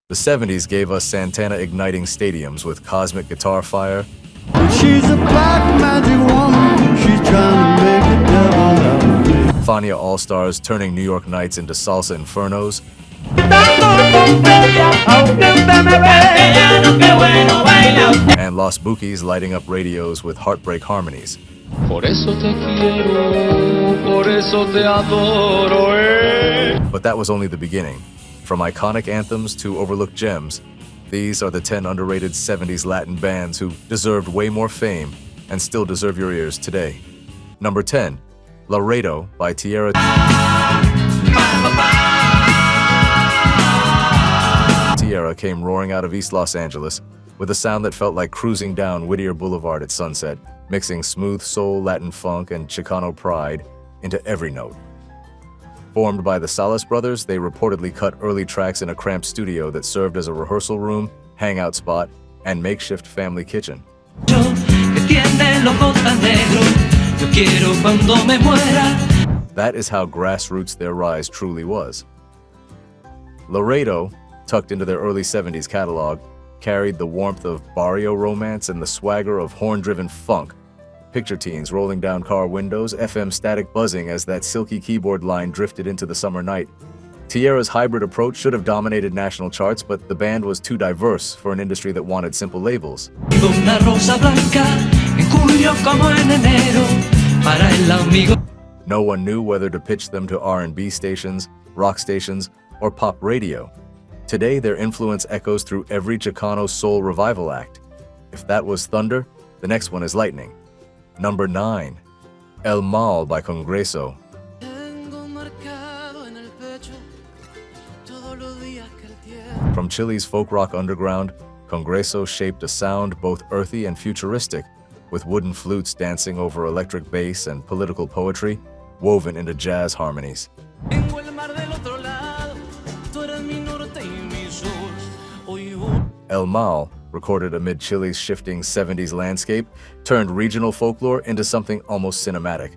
The 70s gave us Santana igniting stadiums with cosmic guitar fire. She's a black magic woman, she's trying to make a devil out of me. Fania All-Stars turning New York nights into salsa infernos. And Los Bukis lighting up radios with heartbreak harmonies. Por eso te quiero, por eso te adoro, But that was only the beginning. From iconic anthems to overlooked gems, these are the 10 underrated 70s Latin bands who deserved way more fame and still deserve your ears today. Number 10, Laredo by Tierra. Tierra came roaring out of East Los Angeles with a sound that felt like cruising down Whittier Boulevard at sunset, mixing smooth soul, Latin funk, and Chicano pride into every note. Formed by the Salas brothers, they reportedly cut early tracks in a cramped studio that served as a rehearsal room, hangout spot, and makeshift family kitchen. That is how grassroots their rise truly was. Laredo, tucked into their early 70s catalog, carried the warmth of barrio romance and the swagger of horn-driven funk. Picture teens rolling down car windows, FM static buzzing as that silky keyboard line drifted into the summer night. Tierra's hybrid approach should have dominated national charts, but the band was too diverse for an industry that wanted simple labels. No one knew whether to pitch them to R&B stations, rock stations, or pop radio. Today, their influence echoes through every Chicano soul revival act. If that was thunder, the next one is lightning. Number 9, El Mal by Congreso. From Chile's folk rock underground, Congreso shaped a sound both earthy and futuristic, with wooden flutes dancing over electric bass and political poetry woven into jazz harmonies. El Mal, recorded amid Chile's shifting 70s landscape, turned regional folklore into something almost cinematic.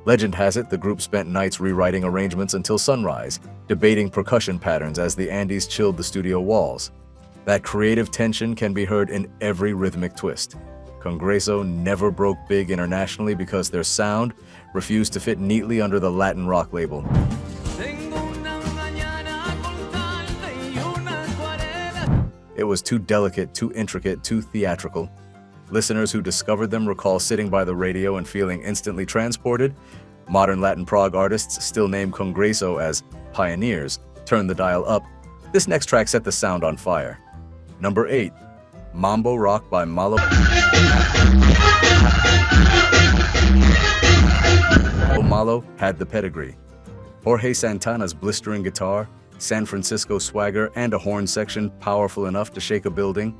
Legend has it the group spent nights rewriting arrangements until sunrise, debating percussion patterns as the Andes chilled the studio walls. That creative tension can be heard in every rhythmic twist. Congreso never broke big internationally because their sound refused to fit neatly under the Latin rock label. It was too delicate, too intricate, too theatrical. Listeners who discovered them recall sitting by the radio and feeling instantly transported. Modern Latin prog artists still name Congreso as pioneers. Turn the dial up. This next track set the sound on fire. Number 8, Mambo Rock by Malo. Malo had the pedigree. Jorge Santana's blistering guitar, San Francisco swagger, and a horn section powerful enough to shake a building,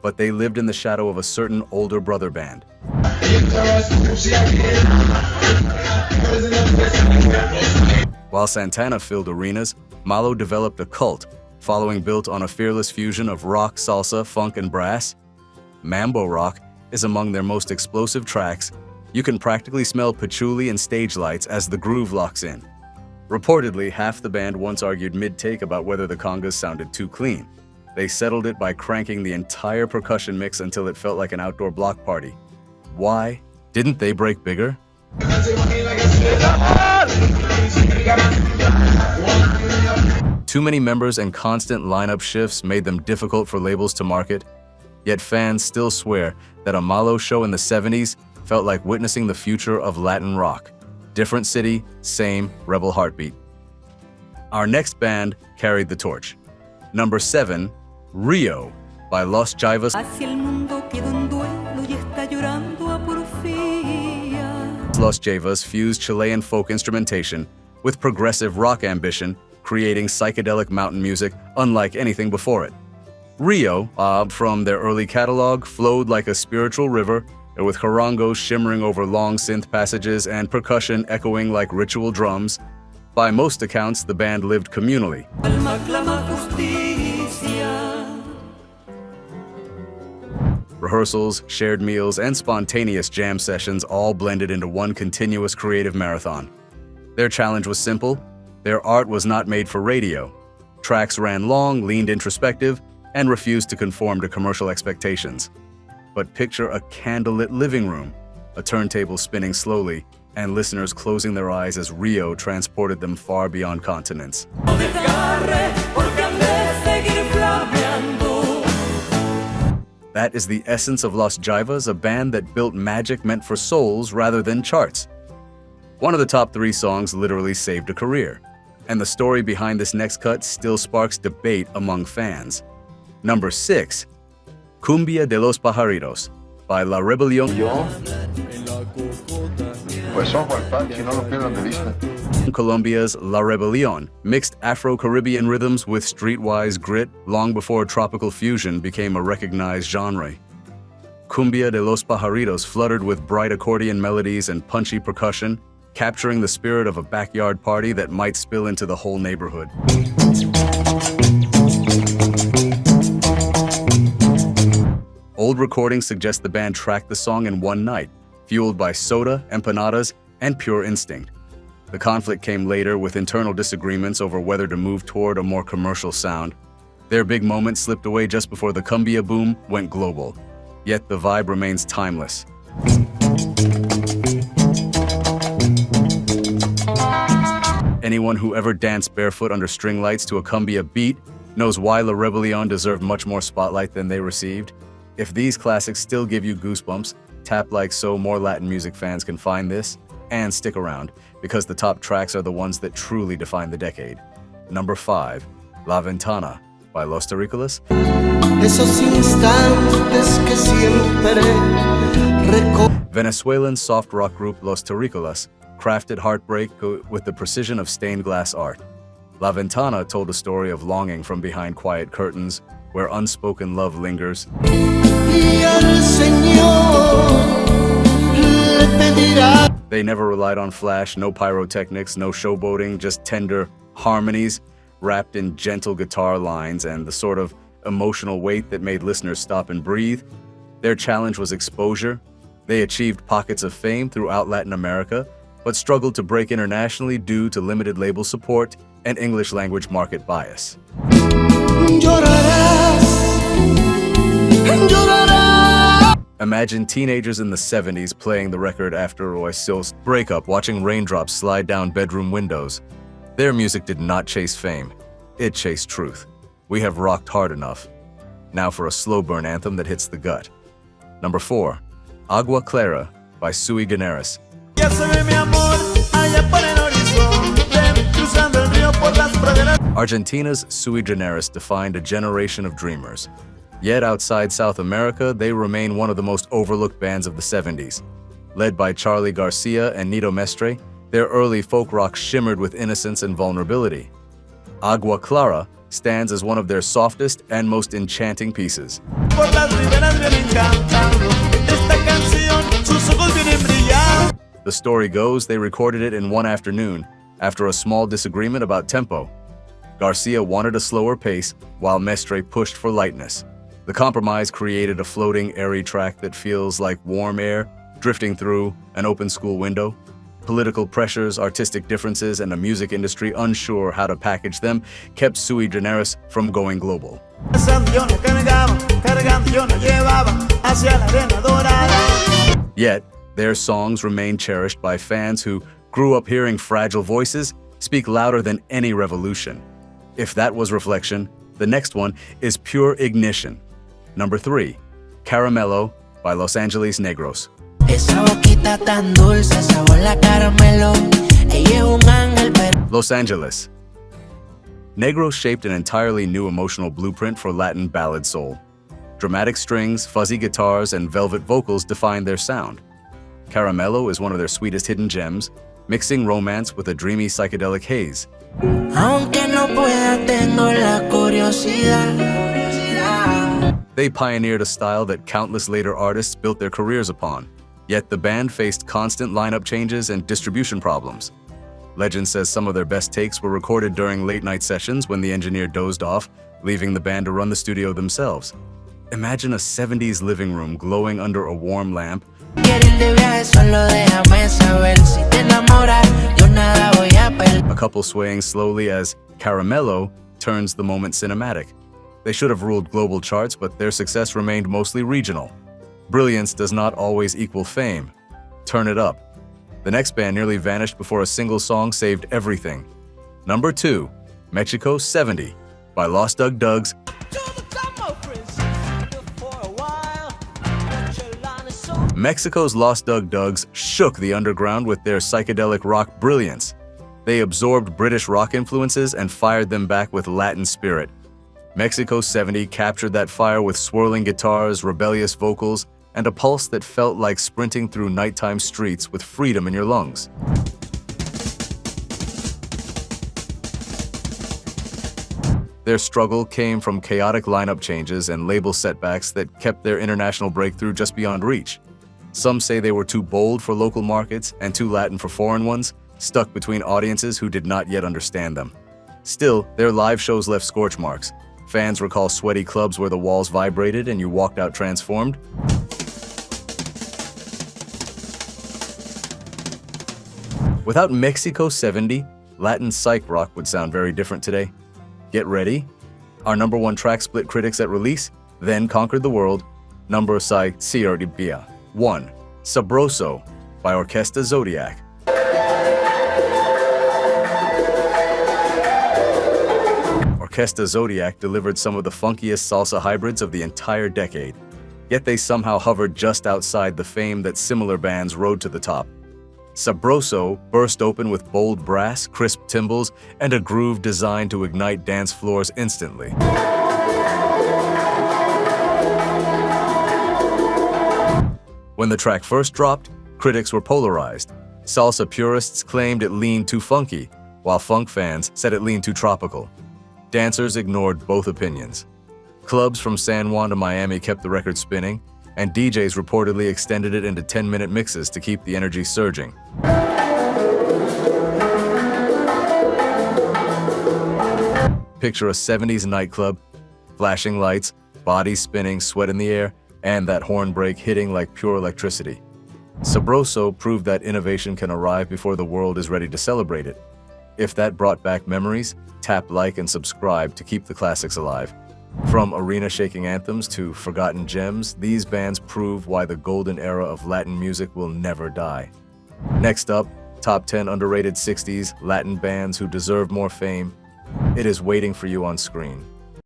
but they lived in the shadow of a certain older brother band. While Santana filled arenas, Malo developed a cult, following built on a fearless fusion of rock, salsa, funk, and brass. Mambo Rock is among their most explosive tracks. You can practically smell patchouli and stage lights as the groove locks in. Reportedly, half the band once argued mid-take about whether the congas sounded too clean. They settled it by cranking the entire percussion mix until it felt like an outdoor block party. Why? Didn't they break bigger? Too many members and constant lineup shifts made them difficult for labels to market. Yet fans still swear that a Malo show in the 70s felt like witnessing the future of Latin rock. Different city, same rebel heartbeat. Our next band carried the torch. Number 7, Rio by Los Jaivas. Los Jaivas fused Chilean folk instrumentation with progressive rock ambition, creating psychedelic mountain music unlike anything before it. Rio, from their early catalog, flowed like a spiritual river, with charangos shimmering over long synth passages and percussion echoing like ritual drums. By most accounts, the band lived communally. Rehearsals, shared meals, and spontaneous jam sessions all blended into one continuous creative marathon. Their challenge was simple. Their art was not made for radio. Tracks ran long, leaned introspective, and refused to conform to commercial expectations. But picture a candlelit living room, a turntable spinning slowly, and listeners closing their eyes as Rio transported them far beyond continents. That is the essence of Los Jaivas, a band that built magic meant for souls rather than charts. One of the top 3 songs literally saved a career, and the story behind this next cut still sparks debate among fans. Number 6, Cumbia de los Pajaritos by La Rebelión. Pues ojo al parche, no lo pierdan de vista. Colombia's La Rebelión mixed Afro-Caribbean rhythms with streetwise grit long before tropical fusion became a recognized genre. Cumbia de los Pajaritos fluttered with bright accordion melodies and punchy percussion, capturing the spirit of a backyard party that might spill into the whole neighborhood. Old recordings suggest the band tracked the song in one night, fueled by soda, empanadas, and pure instinct. The conflict came later with internal disagreements over whether to move toward a more commercial sound. Their big moment slipped away just before the cumbia boom went global. Yet the vibe remains timeless. Anyone who ever danced barefoot under string lights to a cumbia beat knows why La Rebelión deserved much more spotlight than they received. If these classics still give you goosebumps, tap like so more Latin music fans can find this and stick around, because the top tracks are the ones that truly define the decade. Number 5, La Ventana by Los Terrícolas. Venezuelan soft rock group Los Terrícolas crafted heartbreak with the precision of stained glass art. La Ventana told a story of longing from behind quiet curtains, where unspoken love lingers. They never relied on flash, no pyrotechnics, no showboating, just tender harmonies wrapped in gentle guitar lines and the sort of emotional weight that made listeners stop and breathe. Their challenge was exposure. They achieved pockets of fame throughout Latin America, but struggled to break internationally due to limited label support and English language market bias. Imagine teenagers in the 70s playing the record after Royce's breakup, watching raindrops slide down bedroom windows. Their music did not chase fame, it chased truth. We have rocked hard enough. Now for a slow burn anthem that hits the gut. Number 4, Agua Clara by Sui Generis. Argentina's Sui Generis defined a generation of dreamers. Yet outside South America, they remain one of the most overlooked bands of the 70s. Led by Charly Garcia and Nito Mestre, their early folk rock shimmered with innocence and vulnerability. Agua Clara stands as one of their softest and most enchanting pieces. The story goes they recorded it in one afternoon after a small disagreement about tempo. Garcia wanted a slower pace, while Mestre pushed for lightness. The compromise created a floating, airy track that feels like warm air drifting through an open school window. Political pressures, artistic differences, and a music industry unsure how to package them kept Sui Generis from going global. Yet, their songs remain cherished by fans who grew up hearing fragile voices speak louder than any revolution. If that was reflection, the next one is pure ignition. Number 3, Caramello by Los Angeles Negros. Los Angeles. Negros shaped an entirely new emotional blueprint for Latin ballad soul. Dramatic strings, fuzzy guitars, and velvet vocals defined their sound. Caramello is one of their sweetest hidden gems, mixing romance with a dreamy psychedelic haze. They pioneered a style that countless later artists built their careers upon, yet the band faced constant lineup changes and distribution problems. Legend says some of their best takes were recorded during late-night sessions when the engineer dozed off, leaving the band to run the studio themselves. Imagine a 70s living room glowing under a warm lamp, a couple swaying slowly as Caramello turns the moment cinematic. They should have ruled global charts, but their success remained mostly regional. Brilliance does not always equal fame. Turn it up. The next band nearly vanished before a single song saved everything. Number 2, Mexico 70 by Lost Dug Dugs. Mexico's Lost Dug Dugs shook the underground with their psychedelic rock brilliance. They absorbed British rock influences and fired them back with Latin spirit. Mexico 70 captured that fire with swirling guitars, rebellious vocals, and a pulse that felt like sprinting through nighttime streets with freedom in your lungs. Their struggle came from chaotic lineup changes and label setbacks that kept their international breakthrough just beyond reach. Some say they were too bold for local markets and too Latin for foreign ones, stuck between audiences who did not yet understand them. Still, their live shows left scorch marks. Fans recall sweaty clubs where the walls vibrated and you walked out transformed. Without Mexico 70, Latin psych rock would sound very different today. Get ready. Our number 1 track split critics at release, then conquered the world. Number 6, Ciertibia. 1. Sabroso by Orquesta Zodiac. Orquesta Zodiac delivered some of the funkiest salsa hybrids of the entire decade, yet they somehow hovered just outside the fame that similar bands rode to the top. Sabroso burst open with bold brass, crisp timbals, and a groove designed to ignite dance floors instantly. When the track first dropped, critics were polarized. Salsa purists claimed it leaned too funky, while funk fans said it leaned too tropical. Dancers ignored both opinions. Clubs from San Juan to Miami kept the record spinning, and DJs reportedly extended it into 10-minute mixes to keep the energy surging. Picture a 70s nightclub, flashing lights, bodies spinning, sweat in the air, and that horn break hitting like pure electricity. Sabroso proved that innovation can arrive before the world is ready to celebrate it. If that brought back memories, tap like and subscribe to keep the classics alive. From arena-shaking anthems to forgotten gems, these bands prove why the golden era of Latin music will never die. Next up, top 10 underrated 60s Latin bands who deserve more fame. It is waiting for you on screen.